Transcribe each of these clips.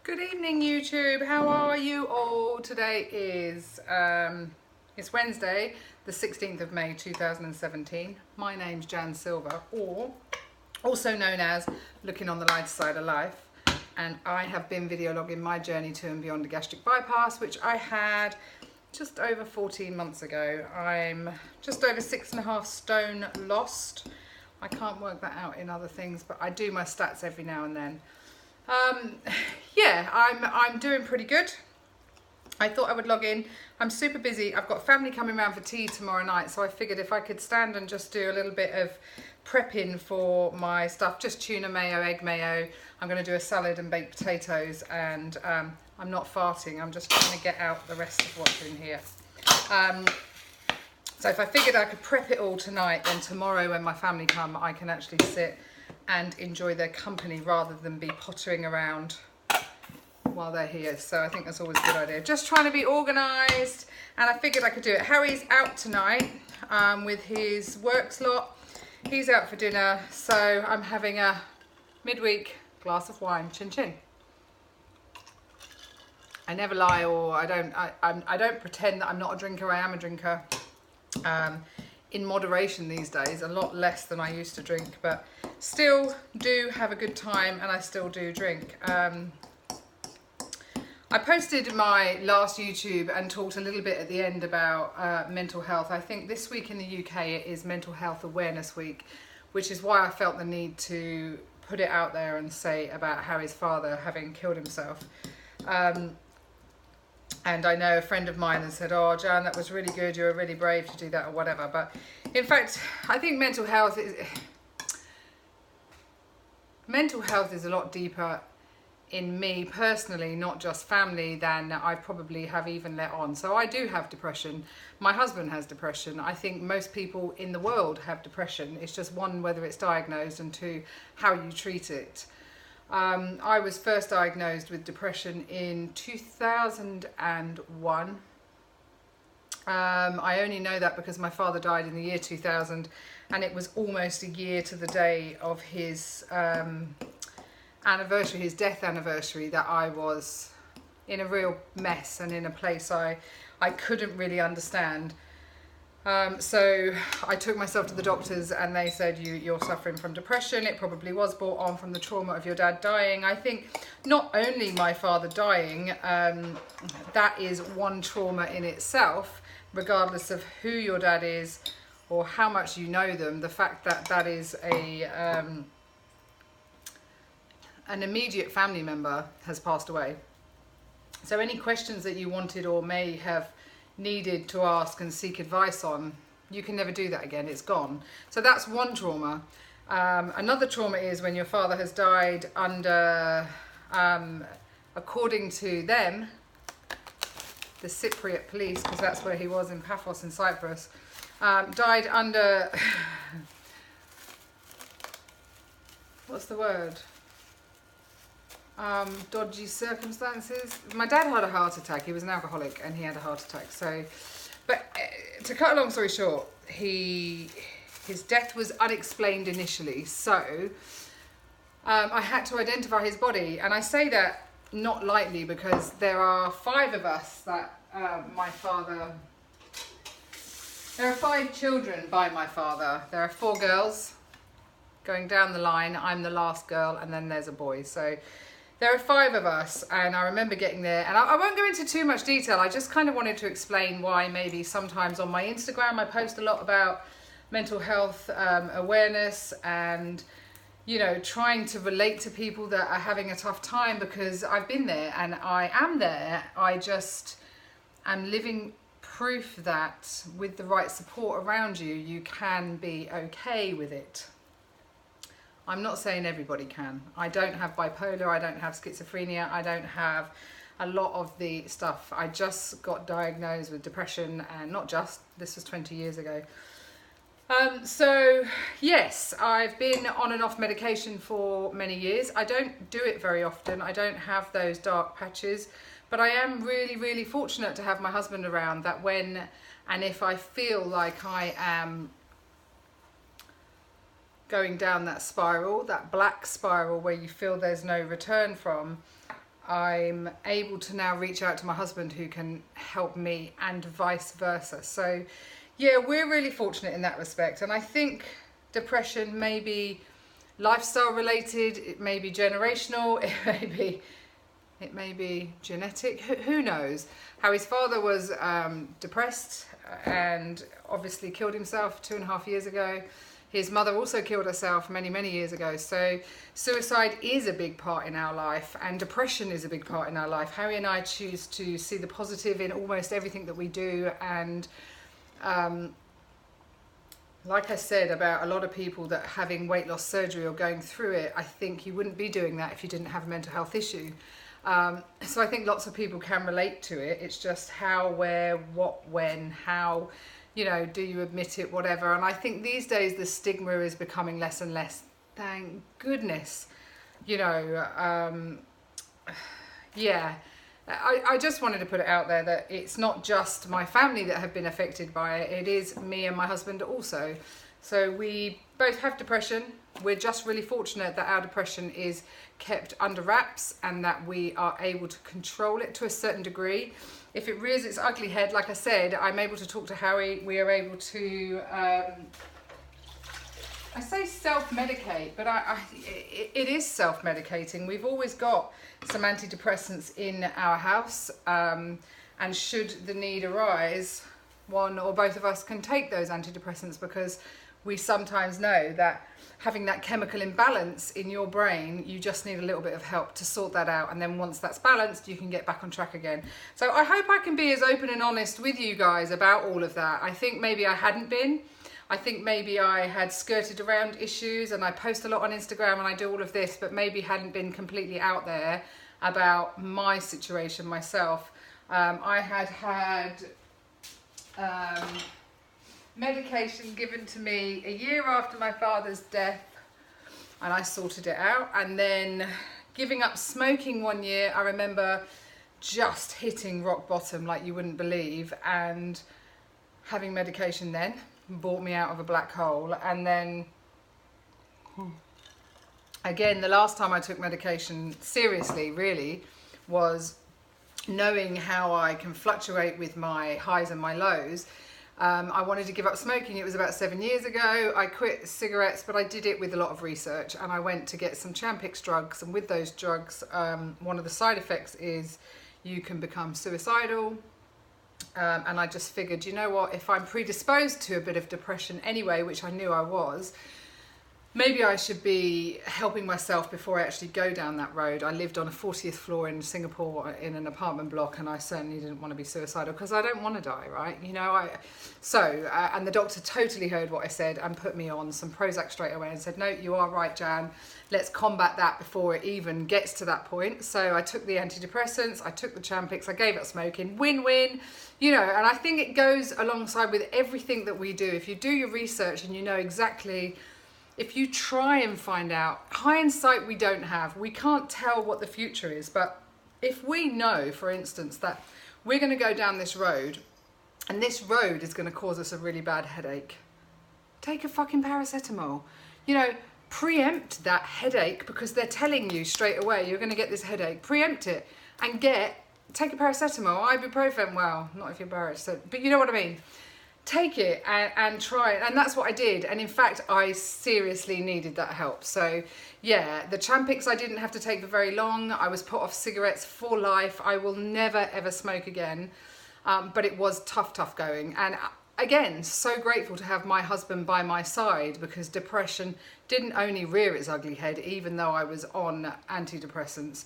Good evening, YouTube. How are you all? Today is it's Wednesday, the 16th of May 2017. My name's Jan Silver, or also known as Looking on the Lighter Side of Life, and I have been video logging my journey to and beyond a gastric bypass, which I had just over 14 months ago. I'm just over 6.5 stone lost. I can't work that out in other things, but I do my stats every now and then. Yeah, I'm doing pretty good. I thought I would log in. I'm super busy. I've got family coming around for tea tomorrow night, so I figured if I could stand and just do a little bit of prepping for my stuff, just tuna mayo, egg mayo. I'm going to do a salad and baked potatoes, and I'm not farting. I'm just trying to get out the rest of what's in here. So if I figured I could prep it all tonight, then tomorrow when my family come, I can actually sit and enjoy their company rather than be pottering around while they're here. So I think that's always a good idea. Just trying to be organised, and I figured I could do it. Harry's out tonight with his work slot. He's out for dinner, so I'm having a midweek glass of wine, chin chin. I never lie, or I don't pretend that I'm not a drinker. I am a drinker. In moderation these days, a lot less than I used to drink, but still do have a good time, and I still do drink. I posted my last YouTube and talked a little bit at the end about mental health. I think this week in the UK it is Mental Health Awareness Week, which is why I felt the need to put it out there and say about Harry's father having killed himself. And I know a friend of mine has said, "Oh, Jan, that was really good. You were really brave to do that," or whatever. But in fact, I think mental health is a lot deeper in me personally, not just family, than I probably have even let on. So I do have depression. My husband has depression. I think most people in the world have depression. It's just one, whether it's diagnosed, and two, how you treat it. I was first diagnosed with depression in 2001. I only know that because my father died in the year 2000, and it was almost a year to the day of his anniversary, his death anniversary, that I was in a real mess and in a place I couldn't really understand. So I took myself to the doctors, and they said, you're suffering from depression. It probably was brought on from the trauma of your dad dying. I think not only my father dying, that is one trauma in itself, regardless of who your dad is or how much you know them. The fact that that is an immediate family member has passed away. So any questions that you wanted or may have needed to ask and seek advice on, you can never do that again. It's gone. So that's one trauma. Another trauma is when your father has died under, according to them, the Cypriot police, because that's where he was, in Paphos in Cyprus, died under what's the word, dodgy circumstances. My dad had a heart attack. He was an alcoholic, and he had a heart attack. So, but to cut a long story short, his death was unexplained initially. So I had to identify his body, and I say that not lightly, because there are 5 of us that there are 5 children by my father. There are 4 girls going down the line. I'm the last girl, and then there's a boy. So there are 5 of us, and I remember getting there, and I won't go into too much detail. I just kind of wanted to explain why maybe sometimes on my Instagram I post a lot about mental health awareness, and, you know, trying to relate to people that are having a tough time, because I've been there and I am there. I just am living proof that with the right support around you, you can be okay with it. I'm not saying everybody can. I don't have bipolar, I don't have schizophrenia, I don't have a lot of the stuff. I just got diagnosed with depression, and not just, this was 20 years ago. So yes, I've been on and off medication for many years. I don't do it very often. I don't have those dark patches, but I am really, really fortunate to have my husband around, that when and if I feel like I am going down that spiral, that black spiral where you feel there's no return from, I'm able to now reach out to my husband who can help me, and vice versa. So yeah, we're really fortunate in that respect. And I think depression may be lifestyle related, it may be generational, it may be genetic, who knows. How his father was depressed and obviously killed himself 2.5 years ago. His mother also killed herself many, many years ago. So suicide is a big part in our life, and depression is a big part in our life. Harry and I choose to see the positive in almost everything that we do. And like I said about a lot of people that are having weight loss surgery or going through it, I think you wouldn't be doing that if you didn't have a mental health issue. So I think lots of people can relate to it. It's just how, where, what, when, how, you know, do you admit it, whatever. And I think these days the stigma is becoming less and less. Thank goodness. You know, yeah. I just wanted to put it out there that it's not just my family that have been affected by it. It is me and my husband also. So we both have depression. We're just really fortunate that our depression is kept under wraps and that we are able to control it to a certain degree. If it rears its ugly head, like I said, I'm able to talk to Harry. We are able to, I say self-medicate, but it is self-medicating. We've always got some antidepressants in our house, and should the need arise, one or both of us can take those antidepressants, because we sometimes know that having that chemical imbalance in your brain, you just need a little bit of help to sort that out. And then once that's balanced, you can get back on track again. So I hope I can be as open and honest with you guys about all of that. I think maybe I hadn't been. I think maybe I had skirted around issues, and I post a lot on Instagram and I do all of this, but maybe hadn't been completely out there about my situation myself. I had medication given to me a year after my father's death, and I sorted it out. And then giving up smoking 1 year, I remember just hitting rock bottom like you wouldn't believe, and having medication then brought me out of a black hole. And then again, the last time I took medication seriously really was knowing how I can fluctuate with my highs and my lows. I wanted to give up smoking. It was about 7 years ago. I quit cigarettes, but I did it with a lot of research, and I went to get some Champix drugs. And with those drugs, one of the side effects is you can become suicidal. And I just figured, you know what, if I'm predisposed to a bit of depression anyway, which I knew I was, maybe I should be helping myself before I actually go down that road. I lived on a 40th floor in Singapore in an apartment block, and I certainly didn't want to be suicidal because I don't want to die, right? You know, and the doctor totally heard what I said and put me on some Prozac straight away and said, no, you are right, Jan. Let's combat that before it even gets to that point. So I took the antidepressants, I took the Champix, I gave up smoking, win-win, you know. And I think it goes alongside with everything that we do. If you do your research and you know exactly, if you try and find out, hindsight we don't have, we can't tell what the future is, but if we know, for instance, that we're going to go down this road and this road is going to cause us a really bad headache, take a fucking paracetamol. You know, preempt that headache, because they're telling you straight away you're going to get this headache. Preempt it and take a paracetamol, ibuprofen, well, not if you're embarrassed, but you know what I mean. Take it and try it. And that's what I did. And in fact, I seriously needed that help. So yeah, the Champix I didn't have to take for very long. I was put off cigarettes for life. I will never, ever smoke again. But it was tough going. And again, so grateful to have my husband by my side, because depression didn't only rear its ugly head, even though I was on antidepressants.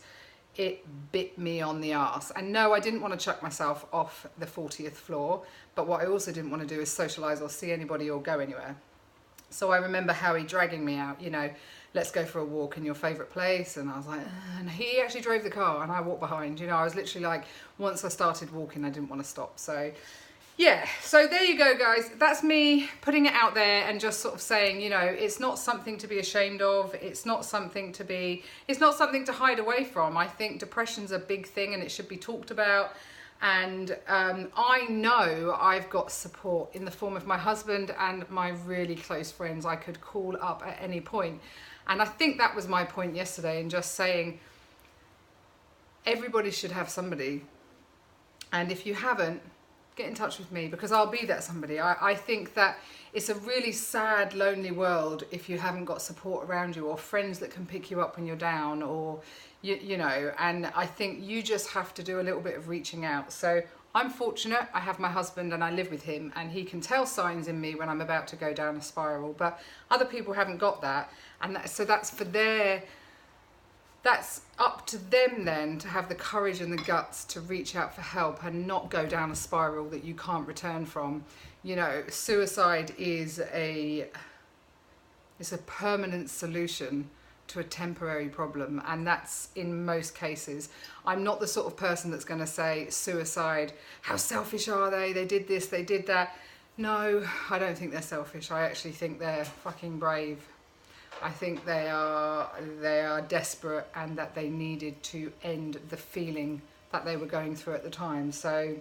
It bit me on the arse. And no, I didn't want to chuck myself off the 40th floor, but what I also didn't want to do is socialise or see anybody or go anywhere. So I remember Howie dragging me out, you know, let's go for a walk in your favourite place. And I was like, and he actually drove the car and I walked behind. You know, I was literally like, once I started walking, I didn't want to stop. So yeah, so there you go, guys. That's me putting it out there and just sort of saying, you know, it's not something to be ashamed of. It's not something to hide away from. I think depression's a big thing and it should be talked about. And I know I've got support in the form of my husband and my really close friends I could call up at any point. And I think that was my point yesterday, in just saying, everybody should have somebody. And if you haven't, get in touch with me, because I'll be that somebody. I think that it's a really sad, lonely world if you haven't got support around you, or friends that can pick you up when you're down, or you know, and I think you just have to do a little bit of reaching out. So I'm fortunate, I have my husband and I live with him, and he can tell signs in me when I'm about to go down a spiral, but other people haven't got that. And so that's up to them then to have the courage and the guts to reach out for help and not go down a spiral that you can't return from. You know, suicide is a permanent solution to a temporary problem, and that's in most cases. I'm not the sort of person that's going to say suicide, how selfish are they did this, they did that. No, I don't think they're selfish. I actually think they're fucking brave. I think they are desperate, and that they needed to end the feeling that they were going through at the time. So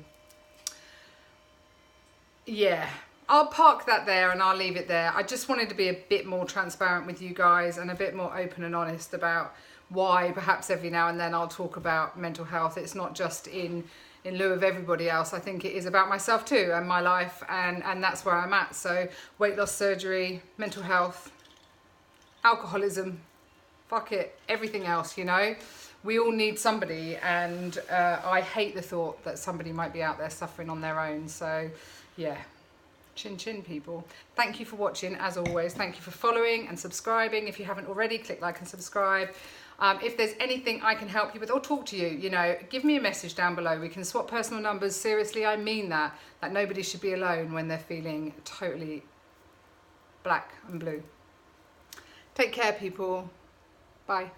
yeah, I'll park that there and I'll leave it there. I just wanted to be a bit more transparent with you guys and a bit more open and honest about why perhaps every now and then I'll talk about mental health. It's not just in lieu of everybody else. I think it is about myself too, and my life, and that's where I'm at. So weight loss surgery, mental health, alcoholism, fuck it, everything else, you know. We all need somebody, and I hate the thought that somebody might be out there suffering on their own. So yeah, chin chin people. Thank you for watching, as always. Thank you for following and subscribing. If you haven't already, click like and subscribe. If there's anything I can help you with or talk to you, you know, give me a message down below. We can swap personal numbers. Seriously, I mean that nobody should be alone when they're feeling totally black and blue. Take care, people. Bye.